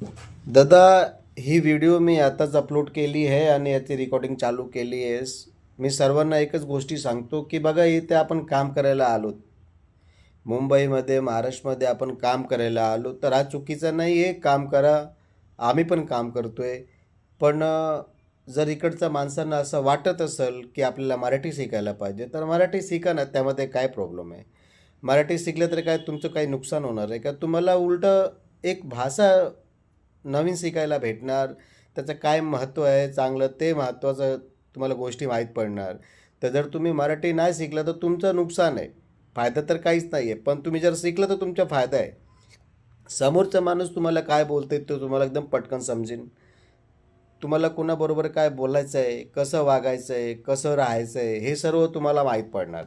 दादा, ही व्हिडिओ मी आताच अपलोड केली आहे आणि याची रेकॉर्डिंग चालू केली आहे. मी सर्वांना एकच गोष्टी सांगतो की बघा, इथे आपण काम करायला आलोत. मुंबईमध्ये, महाराष्ट्रामध्ये आपण काम करायला आलो, तर हा चुकीचा नाही आहे. काम करा, आम्ही पण काम करतोय. पण जर इकडच्या माणसांना असं वाटत असेल की आपल्याला मराठी शिकायला पाहिजे, तर मराठी शिका ना. त्यामध्ये काय प्रॉब्लेम आहे? मराठी शिकलं तर काय तुमचं काही नुकसान होणार आहे का? तुम्हाला उलटं एक भाषा नवीन शिकायला भेटणार. त्याचं काय महत्त्व आहे चांगलं, ते महत्त्वाचं तुम्हाला गोष्टी माहीत पडणार. तर जर तुम्ही मराठी नाही शिकला तर तुमचं नुकसान आहे. फायदा तर काहीच नाही आहे, पण तुम्ही जर शिकलं तर तुमचा फायदा आहे. समोरचा माणूस तुम्हाला काय बोलते ते तुम्हाला एकदम पटकन समजेल. तुम्हाला कोणाबरोबर काय बोलायचं आहे, कसं वागायचं आहे, कसं राहायचं आहे, हे सर्व तुम्हाला माहीत पडणार.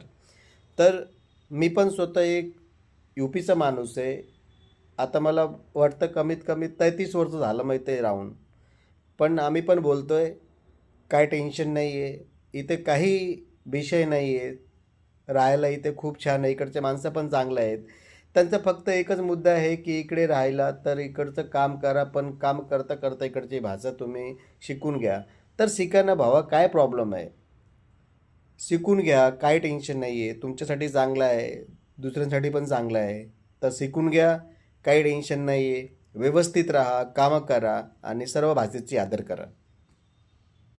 तर मी पण स्वतः एक UPचा माणूस आहे. आता मला वाटतं कमीत कमी 33 वर्ष झालं माहिती आहे राहून. पण आम्ही पण बोलतोय, काय टेन्शन नाही आहे. इथे काही विषय नाही आहे. राहायला इथे खूप छान आहे. इकडचे माणसं पण चांगले आहेत. त्यांचा फक्त एकच मुद्दा आहे की इकडे राहिला तर इकडचं काम करा, पण काम करता करता इकडची भाषा तुम्ही शिकून घ्या. तर शिका ना भावा, काय प्रॉब्लेम आहे? शिकून घ्या, काही टेन्शन नाही आहे. तुमच्यासाठी चांगलं आहे, दुसऱ्यांसाठी पण चांगलं आहे. तर शिकून घ्या, काही टेन्शन नाही आहे. व्यवस्थित राहा, कामं करा आणि सर्व भाषेची आदर करा.